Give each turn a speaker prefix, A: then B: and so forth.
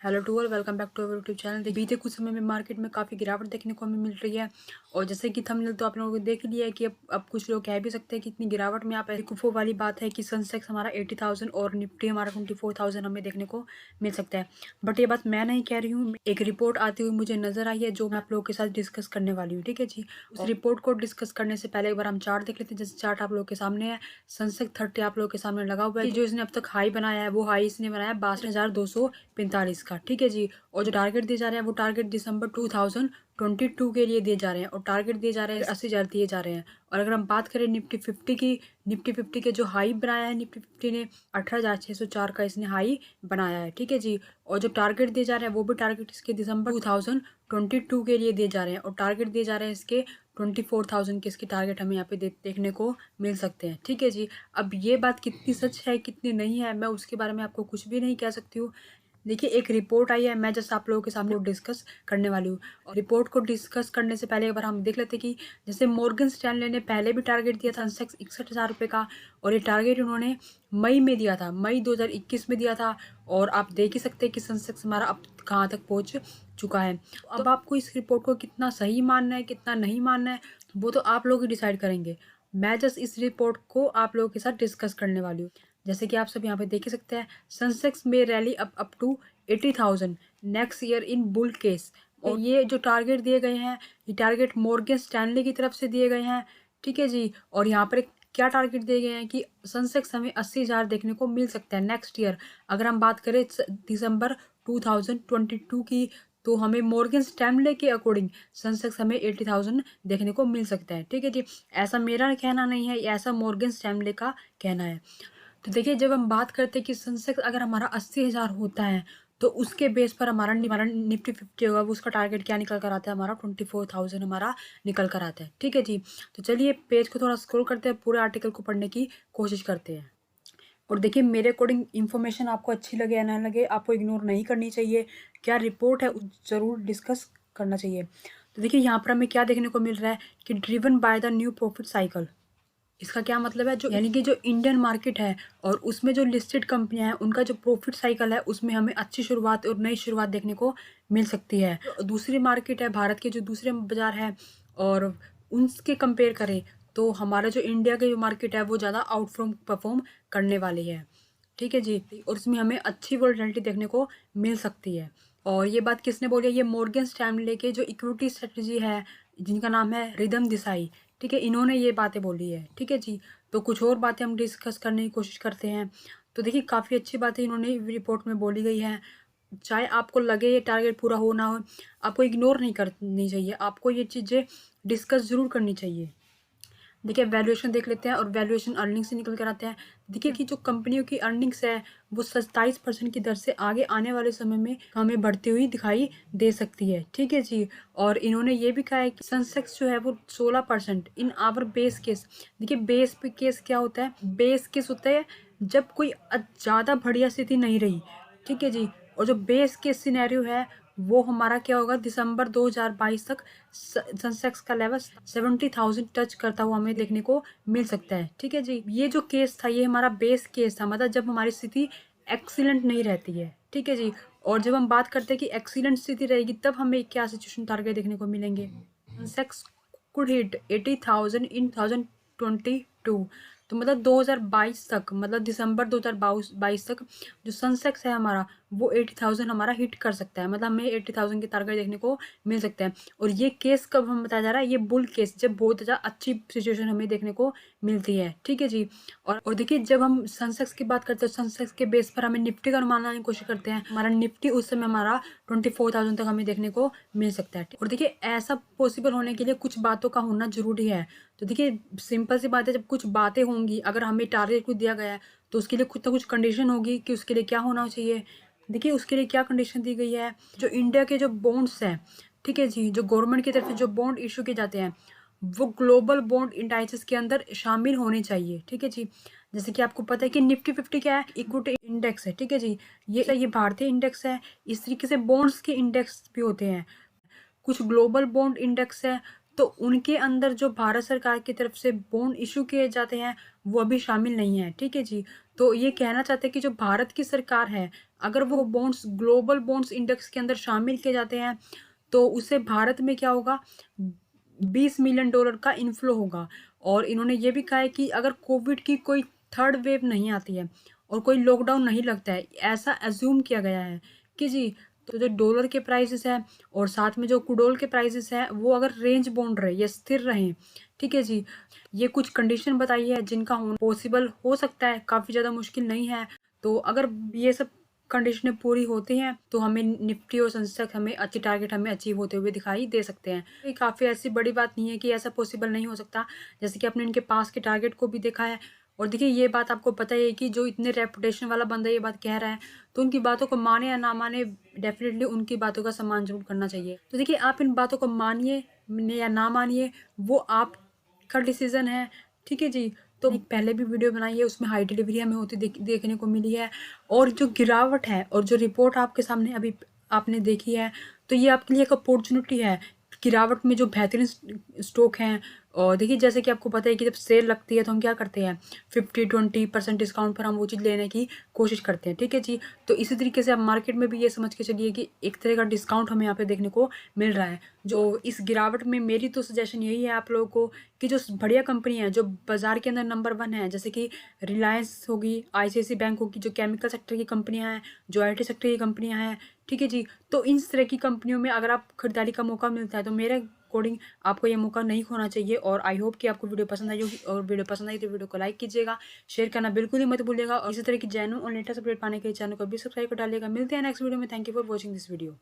A: Hello to all, welcome back to our YouTube channel. बीते कुछ समय में मार्केट में काफ़ी गिरावट देखने को हमें मिल रही है और जैसे कि थंबनेल तो आप लोगों को देख लिया है कि अब कुछ लोग कह भी सकते हैं कि इतनी गिरावट में आप कुफो वाली बात है कि सेंसेक्स हमारा 80,000 और निफ्टी हमारा 24,000 हमें देखने को मिल सकता है। बट ये बात मैं नहीं कह रही हूँ, एक रिपोर्ट आती हुई मुझे नजर आई है जो मैं आप लोगों के साथ डिस्कस करने वाली हूँ। ठीक है जी, उस रिपोर्ट को डिस्कस करने से पहले एक बार हम चार्ट देख लेते हैं। जैसे चार्ट आप लोगों के सामने है, सेंसेक्स 30 आप लोगों के सामने लगा हुआ है। जो इसने अब तक हाई बनाया है वो हाई इसने बनाया 62,245 का। ठीक है जी, और जो टारगेट दिए जा रहे हैं वो टारगेट दिसंबर 2022 के लिए दिए जा रहे हैं और टारगेट दिए जा रहे हैं 80,000 दिए जा रहे हैं। और अगर हम बात करें निफ्टी 50 की, निफ्टी 50 के जो हाई बनाया है निफ्टी 50 ने 18,604 का इसने हाई बनाया है। ठीक है जी, और जो टारगेट दिए जा रहे हैं वो भी टारगेट इसके दिसंबर 2022 के लिए दिए जा रहे हैं और टारगेट दिए जा रहे हैं इसके 24,000 के इसके टारगेट हमें यहाँ पे देखने को मिल सकते हैं। ठीक है जी, अब ये बात कितनी सच है कितनी नहीं है मैं उसके बारे में आपको कुछ भी नहीं कह सकती हूँ। देखिए, एक रिपोर्ट आई है, मैं जैसे आप लोगों के सामने डिस्कस करने वाली हूँ। और रिपोर्ट को डिस्कस करने से पहले एक बार हम देख लेते कि जैसे मॉर्गन स्टैनले ने पहले भी टारगेट दिया था सेंसेक्स 61,000 रुपये का, और ये टारगेट उन्होंने मई में दिया था, मई 2021 में दिया था। और आप देख ही सकते हैं कि सेंसेक्स हमारा अब कहाँ तक पहुँच चुका है। अब आपको इस रिपोर्ट को कितना सही मानना है कितना नहीं मानना है वो तो आप लोग ही डिसाइड करेंगे। मैं जस्ट इस रिपोर्ट को आप लोगों के साथ डिस्कस करने वाली हूँ। जैसे कि आप सब यहाँ पे देख ही सकते हैं, सेंसेक्स में rally up to 80,000 next year in bull case. और ये जो टारगेट दिए गए हैं ये टारगेट मॉर्गन स्टैनली की तरफ से दिए गए हैं। ठीक है जी, और यहाँ पर क्या टारगेट दिए गए हैं कि सेंसेक्स हमें 80,000 देखने को मिल सकता है नेक्स्ट ईयर। अगर हम बात करें दिसंबर 2022 की, तो हमें मॉर्गन स्टैनले के अकॉर्डिंग सेंसेक्स हमें 80,000 देखने को मिल सकता है। ठीक है जी, ऐसा मेरा कहना नहीं है, ऐसा मॉर्गन स्टैनले का कहना है। तो देखिए, जब हम बात करते हैं कि सेंसेक्स अगर हमारा 80,000 होता है तो उसके बेस पर हमारा निफ्टी 50 होगा, वो उसका टारगेट क्या निकल कर आता है, हमारा 24,000 हमारा निकल कर आता है। ठीक है जी, तो चलिए पेज को थोड़ा स्क्रॉल करते हैं, पूरे आर्टिकल को पढ़ने की कोशिश करते हैं। और देखिए, मेरे अकॉर्डिंग इन्फॉर्मेशन आपको अच्छी लगे या ना लगे, आपको इग्नोर नहीं करनी चाहिए। क्या रिपोर्ट है ज़रूर डिस्कस करना चाहिए। तो देखिए, यहाँ पर हमें क्या देखने को मिल रहा है कि driven by the new profit cycle. इसका क्या मतलब है, जो यानी कि जो इंडियन मार्केट है और उसमें जो लिस्टेड कंपनियां हैं उनका जो प्रॉफिट साइकिल है उसमें हमें अच्छी शुरुआत और नई शुरुआत देखने को मिल सकती है। दूसरी मार्केट है भारत के जो दूसरे बाजार है और उनके कंपेयर करें तो हमारा जो इंडिया की जो मार्केट है वो ज़्यादा आउट परफॉर्म करने वाली है। ठीक है जी, और इसमें हमें अच्छी वोलेटिलिटी देखने को मिल सकती है। और ये बात किसने बोली है, ये मॉर्गन स्टैनले के जो इक्विटी स्ट्रेटजी है जिनका नाम है रिदम देसाई। ठीक है, इन्होंने ये बातें बोली है। ठीक है जी, तो कुछ और बातें हम डिस्कस करने की कोशिश करते हैं। तो देखिए, काफ़ी अच्छी बातें इन्होंने रिपोर्ट में बोली गई है। चाहे आपको लगे ये टारगेट पूरा हो ना हो, आपको इग्नोर नहीं करनी चाहिए, आपको ये चीज़ें डिस्कस ज़रूर करनी चाहिए। देखिए, वैल्यूएशन देख लेते हैं और वैल्यूएशन अर्निंग से निकल कर आते हैं। देखिए कि जो कंपनियों की अर्निंग्स है वो 27% की दर से आगे आने वाले समय में हमें बढ़ती हुई दिखाई दे सकती है। ठीक है जी, और इन्होंने ये भी कहा है कि सेंसेक्स जो है वो 16% इन आवर बेस केस। देखिए, बेस केस क्या होता है, बेस केस होता है जब कोई ज़्यादा बढ़िया स्थिति नहीं रही। ठीक है जी, और जो बेस केस सिनेरियो है वो हमारा क्या होगा, दिसंबर 2022 तक सेंसेक्स का लेवल 70,000 टच करता हुआ हमें देखने को मिल सकता है। ठीक है जी, ये जो केस था ये हमारा बेस केस था, मतलब जब हमारी स्थिति एक्सीलेंट नहीं रहती है। ठीक है जी, और जब हम बात करते हैं कि एक्सीलेंट स्थिति रहेगी तब हमें क्या सिचुएशन टारगेट देखने को मिलेंगे। सेंसेक्स कुड हिट 80,000 इन 2022। तो मतलब 2022 तक, मतलब दिसंबर 2022 तक जो सेंसेक्स है हमारा वो 80,000 हमारा हिट कर सकता है, मतलब हमें 80,000 के टारगेट देखने को मिल सकता है। और ये केस कब हम बताया जा रहा है, ये बुल केस जब बहुत ज़्यादा अच्छी सिचुएशन हमें देखने को मिलती है। ठीक है जी, और देखिए, जब हम सेंसेक्स की बात करते हैं सेंसेक्स के बेस पर हमें निफ्टी का अनुमान लगाने की कोशिश करते हैं, हमारा निफ्टी उस समय हमारा 24,000 तक हमें देखने को मिल सकता है। और देखिए, ऐसा पॉसिबल होने के लिए कुछ बातों का होना जरूरी है। तो देखिए, सिंपल सी बात है, जब कुछ बातें होंगी, अगर हमें टारगेट कुछ दिया गया है तो उसके लिए कुछ ना कुछ कंडीशन होगी कि उसके लिए क्या होना चाहिए। देखिए, उसके लिए क्या कंडीशन दी गई है, जो इंडिया के जो बॉन्ड्स हैं, ठीक है जी, जो गवर्नमेंट की तरफ से जो बॉन्ड इशू किए जाते हैं वो ग्लोबल बॉन्ड इंडाइसेस के अंदर शामिल होने चाहिए। ठीक है जी, जैसे कि आपको पता है कि निफ्टी 50 क्या है, इक्विटी इंडेक्स है। ठीक है जी, ये भारतीय इंडेक्स है। इस तरीके से बॉन्ड्स के इंडेक्स भी होते हैं, कुछ ग्लोबल बॉन्ड इंडेक्स है, तो उनके अंदर जो भारत सरकार की तरफ से बॉन्ड इश्यू किए जाते हैं, वो अभी शामिल नहीं है, ठीक है जी। तो ये कहना चाहते हैं कि जो भारत की सरकार है, अगर वो बॉन्ड्स ग्लोबल बॉन्ड्स इंडेक्स के अंदर शामिल किए जाते हैं, तो उससे भारत में क्या होगा, $20 मिलियन का इन्फ्लो होगा। और इन्होंने ये भी कहा है कि अगर कोविड की कोई थर्ड वेव नहीं आती है और कोई लॉकडाउन नहीं लगता है, ऐसा एज्यूम किया गया है कि जी, तो जो डॉलर के प्राइसेस हैं और साथ में जो क्रूड के प्राइसेस हैं, वो अगर रेंज बाउंड रहे या स्थिर रहें, ठीक है जी। ये कुछ कंडीशन बताई है जिनका होना पॉसिबल हो सकता है, काफ़ी ज़्यादा मुश्किल नहीं है। तो अगर ये सब कंडीशनें पूरी होती हैं, तो हमें निफ्टी और सेंसेक्स हमें अच्छे टारगेट हमें अचीव होते हुए दिखाई दे सकते हैं। ये काफ़ी ऐसी बड़ी बात नहीं है कि ऐसा पॉसिबल नहीं हो सकता, जैसे कि आपने इनके पास के टारगेट को भी देखा है। और देखिए, ये बात आपको पता ही है कि जो इतने रेपुटेशन वाला बंदा ये बात कह रहा है, तो उनकी बातों को माने या ना माने, डेफिनेटली उनकी बातों का सम्मान जरूर करना चाहिए। तो देखिए, आप इन बातों को मानिए या ना मानिए, वो आपका डिसीजन है, ठीक है जी। तो एक पहले भी वीडियो बनाई है, उसमें हाई डिलीवरी हमें होती देखने को मिली है। और जो गिरावट है और जो रिपोर्ट आपके सामने अभी आपने देखी है, तो ये आपके लिए एक अपॉर्चुनिटी है। गिरावट में जो बेहतरीन स्टॉक हैं, और देखिए, जैसे कि आपको पता है कि जब सेल लगती है तो हम क्या करते हैं, 50-20% डिस्काउंट पर हम वो चीज़ लेने की कोशिश करते हैं, ठीक है जी। तो इसी तरीके से आप मार्केट में भी ये समझ के चलिए कि एक तरह का डिस्काउंट हमें यहाँ पे देखने को मिल रहा है। जो इस गिरावट में मेरी तो सजेशन यही है आप लोगों को कि जो बढ़िया कंपनी है, जो बाजार के अंदर नंबर 1 है, जैसे कि रिलायंस होगी, आईसीआईसी बैंक होगी, जो केमिकल सेक्टर की कंपनियां हैं, जो आईटी सेक्टर की कंपनियां हैं, ठीक है जी। तो इन तरह की कंपनियों में अगर आप खरीदारी का मौका मिलता है, तो मेरे अकॉर्डिंग आपको ये मौका नहीं खोना चाहिए। और आई होप कि आपको वीडियो पसंद आई होगी, और वीडियो पसंद आई तो वीडियो को लाइक कीजिएगा, शेयर करना बिल्कुल ही मत भूलिएगा, और इसी तरह की जेन्युइन और लेटेस्ट अपडेट पाने के लिए चैनल को भी सब्सक्राइब कर डालिएगा। मिलते हैं नेक्स्ट वीडियो में। Thank you for watching this video.